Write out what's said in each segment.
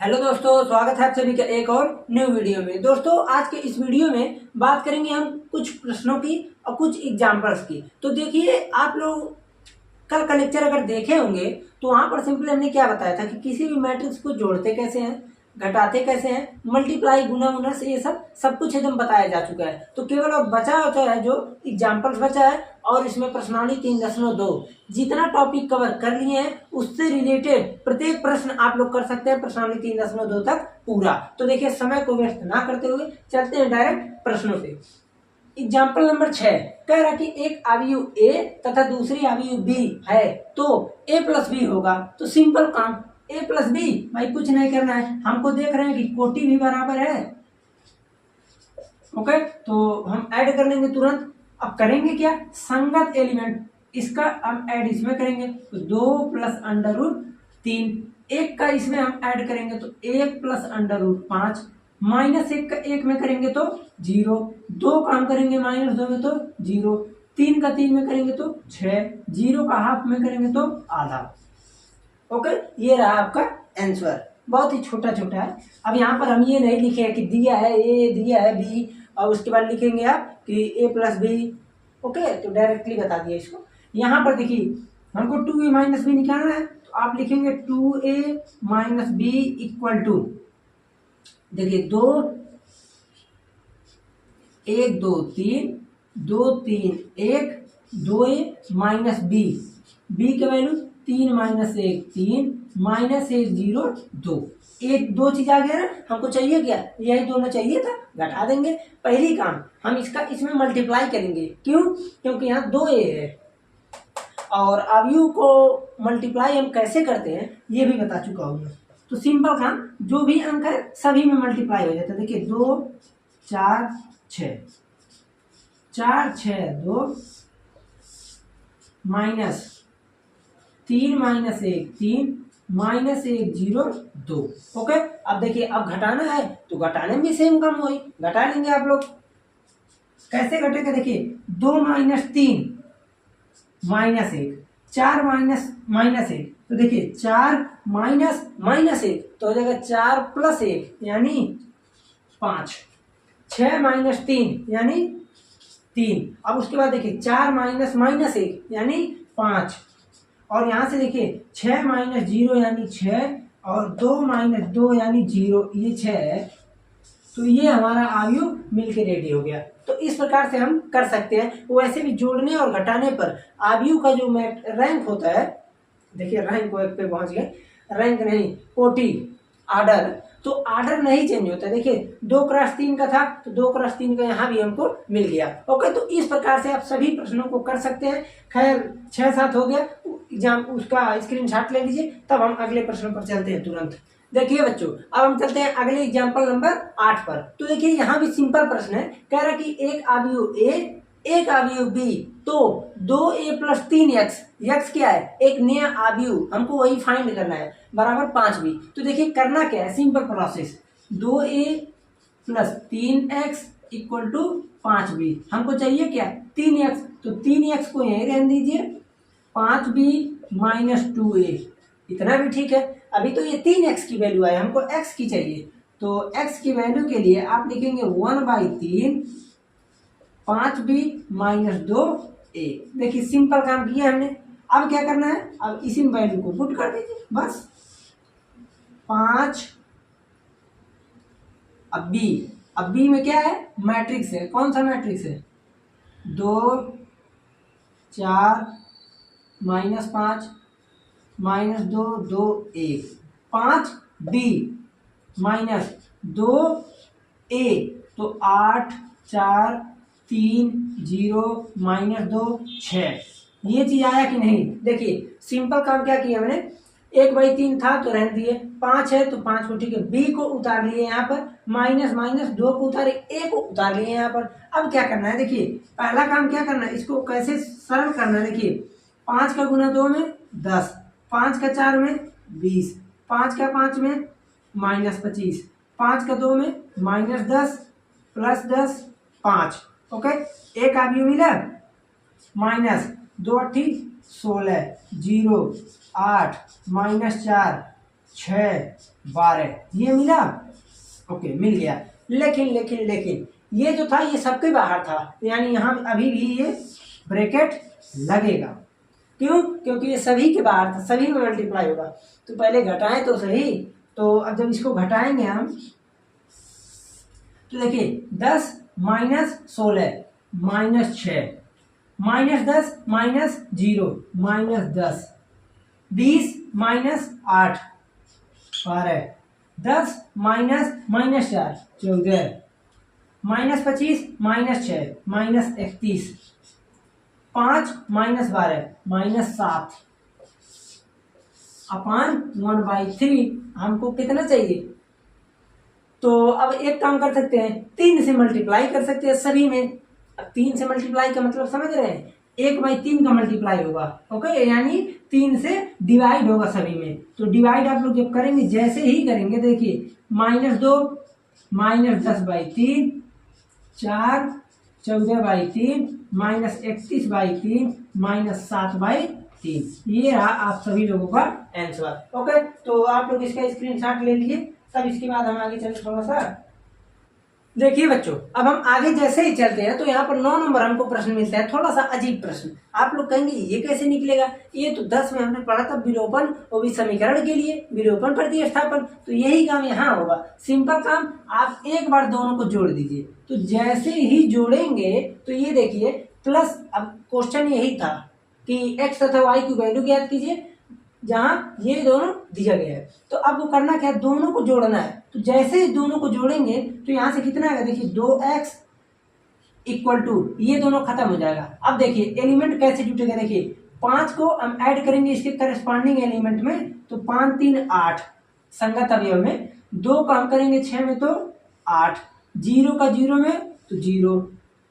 Hello दोस्तों, स्वागत है आप सभी का एक और न्यू वीडियो में। दोस्तों, आज के इस वीडियो में बात करेंगे हम कुछ प्रश्नों की और कुछ एग्जाम्पल्स की। तो देखिए, आप लोग कल का लेक्चर अगर देखे होंगे तो वहां पर सिंपली हमने क्या बताया था कि किसी भी मैट्रिक्स को जोड़ते कैसे हैं, घटाते कैसे हैं, मल्टीप्लाई, गुना उना से ये सब कुछ एकदम बताया जा चुका है। तो केवल अब बचा होता है जो एग्जाम्पल्स बचा है, और इसमें प्रश्नावली 3.2 जितना टॉपिक कवर कर लिए हैं उससे रिलेटेड प्रत्येक प्रश्न आप लोग कर सकते हैं प्रश्नावली 3.2 तक पूरा। तो देखिए, समय को वेस्ट ना करते हुए चलते हैं डायरेक्ट प्रश्नों पे। एग्जाम्पल नंबर 6 कह रहा कि एक अवयव ए तथा दूसरी अवयव बी है तो ए प्लस बी होगा। तो सिंपल काम, ए प्लस बी, भाई कुछ नहीं करना है, हमको देख रहे हैं कि कोटि भी बराबर है। ओके, तो हम ऐड कर लेंगे तुरंत। अब करेंगे क्या, संगत एलिमेंट इसका हम ऐड इसमें करेंगे तो 2 प्लस अंडर रूट 3, एक का इसमें हम ऐड करेंगे तो 1 प्लस अंडर रूट 5, माइनस 1 का 1 में करेंगे तो 0, 2 का हम करेंगे -2 में तो 0, 3 का 3 में करेंगे तो 6, 0 का हाफ में करेंगे तो आधा। ओके, ये रहा आपका आंसर, बहुत ही छोटा छोटा है। अब यहाँ पर हम ये नहीं लिखे कि दिया है ए, दिया है बी, और उसके बाद लिखेंगे आप कि ए प्लस बी। ओके, तो डायरेक्टली बता दिया इसको। यहाँ पर देखिए, हमको 2a माइनस बी निकालना है तो आप लिखेंगे 2a minus B equal to, देखिए 2 1 2 3 2 3 1 2a माइनस बी, बी का वैल्यू 3 माइनस 1 3 माइनस 1 0 2, एक दो चीज आ गया ना, हमको चाहिए क्या, यही दोनों चाहिए था, घटा देंगे। पहली काम हम इसका इसमें मल्टीप्लाई करेंगे, क्यों, क्योंकि यहाँ 2a है, और अवयव को मल्टीप्लाई हम कैसे करते हैं ये भी बता चुका हूँ। तो सिंपल काम, जो भी अंक है सभी में मल्टीप्लाई हो जाता है। देखिए 2 4 6, 4 6 2 माइनस 3 माइनस 1 3 माइनस 1 0 2। ओके, अब देखिए, अब घटाना है तो घटाने में भी सेम काम वही घटा लेंगे आप लोग। कैसे घटेगा, देखिए 2 माइनस 3 माइनस 1, 4 माइनस माइनस 1, तो देखिए 4 माइनस माइनस 1 तो हो जाएगा 4 प्लस 1 यानी 5, 6 माइनस 3 यानी 3। अब उसके बाद देखिए 4 माइनस माइनस 1 यानी 5, और यहाँ से देखिए 6 माइनस 0 यानी 6, और 2 माइनस 2 यानी 0, ये 6 है। तो ये हमारा अवयव मिलके रेडी हो गया। तो इस प्रकार से हम कर सकते हैं। वैसे भी जोड़ने और घटाने पर अवयव का जो रैंक होता है, देखिए रैंक को एक पे पहुंच गए, रैंक नहीं, कोटि, आर्डर, तो आर्डर नहीं चेंज होता। देखिए 2 क्रॉस 3 का था तो 2 क्रॉस 3 का यहाँ भी हमको मिल गया। ओके, तो इस प्रकार से आप सभी प्रश्नों को कर सकते हैं। खैर 6-7 हो गया, एग्जाम उसका स्क्रीनशॉट ले लीजिए, तब हम अगले प्रश्न पर चलते हैं तुरंत। देखिए बच्चों, अब हम चलते हैं अगले एग्जाम्पल नंबर 8 पर। तो देखिए, यहाँ भी सिंपल प्रश्न है, कह रहा कि एक अवयव ए एक अवयव बी तो 2a प्लस 3x, x क्या है, एक नया अवयव, हमको वही फाइंड करना है, बराबर 5b। तो देखिए करना क्या है, simple process, 2a plus 3x equal to 5b। हमको चाहिए क्या, 3x, तो 3x को यहीं रहने दीजिए, 5b माइनस 2a, इतना भी ठीक है। अभी तो ये 3x की वैल्यू है, हमको x की चाहिए, तो x की वैल्यू के लिए आप लिखेंगे 1/3 5b माइनस 2a। देखिए सिंपल काम किया हमने। अब क्या करना है, अब इसी वैल्यू को पुट कर दीजिए बस। 5, अब b में क्या है, मैट्रिक्स है, कौन सा मैट्रिक्स है, 2 4 minus 5 minus 2 2 1, 5b minus 2a, तो 8 4 3 0 माइनस 2 6, ये चीज आया कि नहीं। देखिए सिंपल काम क्या किया मैंने, 1/3 था तो रहने दिए, 5 है तो 5 को ठीक है, b को उतार लिए यहाँ पर, माइनस माइनस 2 को उतारे, a को उतार लिए यहाँ पर। अब क्या करना है, देखिए पहला काम क्या करना है, इसको कैसे सरल करना है। देखिए 5 का गुना 2 में 10, 5 का 4 में 20, 5 का 5 में माइनस 25, 5 का 2 में माइनस 10 प्लस 10 5। ओके, एक अवयव मिला, माइनस 2 8 16 0 8 माइनस 4 6 12 ये मिला। ओके मिल गया। लेकिन लेकिन लेकिन ये जो था ये सबके बाहर था, यानी यहाँ अभी भी ये ब्रैकेट लगेगा। क्यों? क्योंकि ये सभी के बाहर था, सभी में मल्टीप्लाई होगा। तो पहले घटाएं तो सही। तो अब जब इसको घटाएंगे हम तो देखिए 10 minus 16 minus 6 minus 10 minus 0 minus 10 20 minus 8 12 10 minus minus 4 14 minus 25 minus 6 minus 31 5 minus 12 minus 7 अपान 1/3। हमको कितना चाहिए? तो अब एक काम कर सकते हैं, 3 से मल्टीप्लाई कर सकते हैं सभी में। अब 3 से मल्टीप्लाई का मतलब समझ रहे हैं, 1/3 का मल्टीप्लाई होगा। ओके, यानी 3 से डिवाइड होगा सभी में। तो डिवाइड आप लोग जब करेंगे, जैसे ही करेंगे देखिए -2 -10/3 4 14/3 -31/3 -7/3। ये रहा आप सभी लोगों का आंसर। ओके, तो आप लोग इसका स्क्रीनशॉट ले लीजिए। तब इसके बाद हम आगे चले थोड़ा सा। देखिए बच्चों, अब हम आगे जैसे ही चलते हैं तो यहाँ पर 9 नंबर हमको प्रश्न मिलता है, थोड़ा सा अजीब प्रश्न। आप लोग कहेंगे ये कैसे निकलेगा? ये तो 10 में हमने पढ़ा था विलोपन, वो भी समीकरण के लिए, विलोपन प्रतिस्थापन। तो यही काम यहाँ होगा। सिंपल काम, आप एक बार दोनों को जोड़ दीजिए। तो जैसे ही जोड़ेंगे तो ये देखिए प्लस, अब क्वेश्चन यही था कि x तथा y की वैल्यू ज्ञात कीजिए, जहां ये दोनों दिया गया है। तो अब वो करना क्या है, दोनों को जोड़ना है। तो जैसे ही दोनों को जोड़ेंगे तो यहां से कितना आएगा, देखिए 2x इक्वल टू, ये दोनों खत्म हो जाएगा। अब देखिए एलिमेंट कैसे जुटेगा, देखिए 5 को हम ऐड करेंगे इसके करस्पॉन्डिंग एलिमेंट में, तो 5 3 8 संगत अवयव में। 2 का हम करेंगे 6 में तो 8, 0 का 0 में तो 0,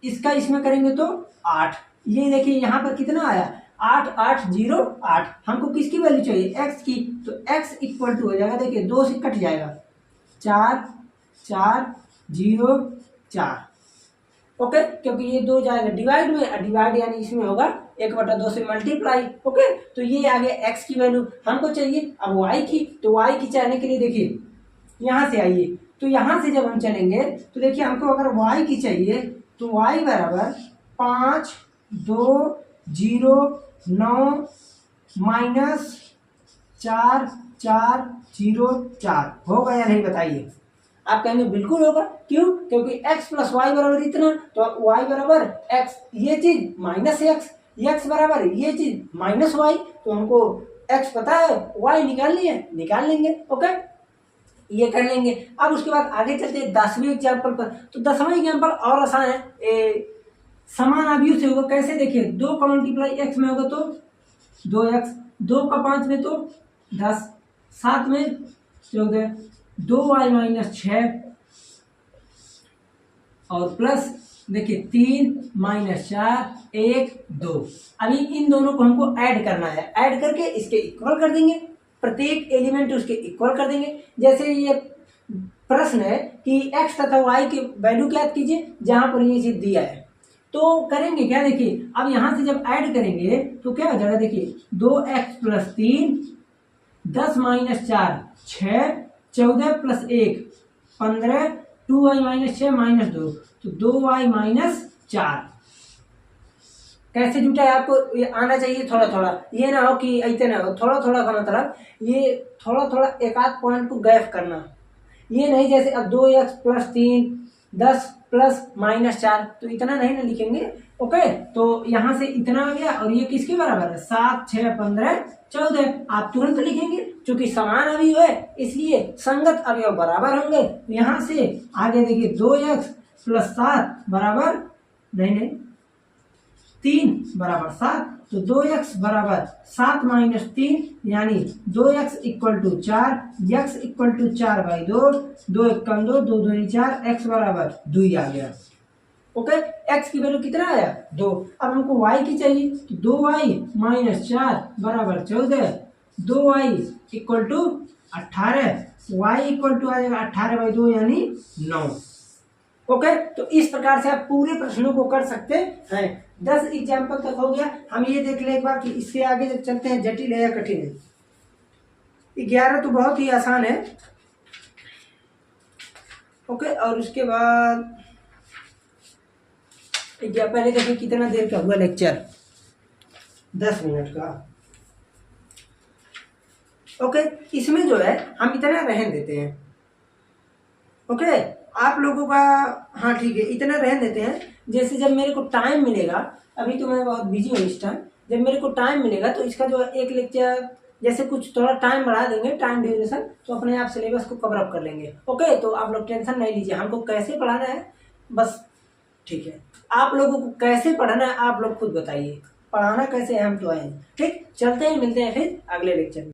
इसका इसमें करेंगे तो 8। ये देखिए यहाँ पर कितना आया, 8 8 0 8। हमको किसकी वैल्यू चाहिए, x की। तो x इक्वल टू हो जाएगा, देखिए 2 से कट जाएगा, 4 4 0 4। ओके, क्योंकि ये 2 जाएगा डिवाइड में, डिवाइड यानी इसमें होगा 1/2 से मल्टीप्लाई। ओके, तो ये आ गया x की वैल्यू। हमको चाहिए अब y की। तो y की चाहने के लिए देखिए यहाँ से आइए, तो यहाँ से जब हम चलेंगे तो देखिए हमको अगर y की चाहिए तो y बराबर 5 2 0 9 माइनस 4 4 0 4 होगा या नहीं बताइए? आप कहेंगे बिल्कुल होगा। क्यों? क्योंकि x प्लस वाई बराबर इतना, तो y बराबर x, ये चीज माइनस x बराबर ये चीज माइनस y। तो हमको x पता है, y निकाल लेंगे। ओके, ये कर लेंगे। अब उसके बाद आगे चलते हैं 10वें एग्जाम्पल पर। तो 10वां एग्जाम्पल और आसान है, समान आव्यूह से होगा। कैसे? देखिए 2 का मल्टीप्लाई x में होगा तो 2x, 2 का 5 में तो 10, 7 में 14, 2y माइनस 6 और प्लस देखिए 3 माइनस 4 1 2। अभी इन दोनों को हमको ऐड करना है, ऐड करके इसके इक्वल कर देंगे, प्रत्येक एलिमेंट उसके इक्वल कर देंगे। जैसे ये प्रश्न है कि x तथा y की वैल्यू ज्ञात कीजिए, जहां पर ये चीज दिया है। तो करेंगे क्या, देखिए अब यहां से जब ऐड करेंगे तो क्या हो जाएगा, देखिए 2x plus 3 10 minus 4 6 14 plus 1 15 2y minus 6 minus 2 तो 2y माइनस 4। कैसे जुटा है आपको ये आना चाहिए थोड़ा थोड़ा, ये ना हो कि ऐसे ना हो। थोड़ा थोड़ा का मतलब ये थोड़ा थोड़ा एक आध पॉइंट को गैप करना, ये नहीं जैसे अब 2x प्लस 3 10 प्लस माइनस 4 तो इतना नहीं ना लिखेंगे। ओके, तो यहाँ से इतना आ गया और ये किसके बराबर है, 7 6 15 14। आप तुरंत लिखेंगे क्योंकि समान अवयव है, इसलिए संगत अवयव बराबर होंगे। यहाँ से आगे देखिए 2x प्लस 7 बराबर नहीं 3 बराबर 7, तो 2x बराबर 7 माइनस 3 यानी 2x equal to 4, x equal to 4/2, 2 1 कम 2 2 2 4, x बराबर 2 आ गया। ओके, x की वैल्यू कितना आया 2। अब हमको y की चाहिए, तो 2y माइनस 4 बराबर 14, 2y equal to 18, y equal to आ जाएगा 18/2 यानी 9। ओके, तो इस प्रकार से आप पूरे प्रश्नों को कर सकते हैं। 10 एग्जाम्पल तक हो गया। हम ये देख ले एक बार कि इससे आगे जब चलते हैं जटिल है या कठिन है। 11 तो बहुत ही आसान है। ओके, और उसके बाद पहले देखिए कितना देर का हुआ लेक्चर, 10 मिनट का। ओके, इसमें जो है हम इतना रहने देते हैं। ओके, आप लोगों का, हाँ ठीक है, इतना रहने देते हैं। जैसे जब मेरे को टाइम मिलेगा, अभी तो मैं बहुत बिजी हूँ इस टाइम, जब मेरे को टाइम मिलेगा तो इसका जो एक लेक्चर जैसे कुछ थोड़ा टाइम बढ़ा देंगे, टाइम ड्यूरेशन, तो अपने आप सिलेबस को कवर अप कर लेंगे। ओके, तो आप लोग टेंशन नहीं लीजिए, हमको कैसे पढ़ाना है बस। ठीक है, आप लोगों को कैसे पढ़ाना है आप लोग खुद बताइए, पढ़ाना कैसे है हम तो आए। ठीक, चलते हैं, मिलते हैं फिर अगले लेक्चर में।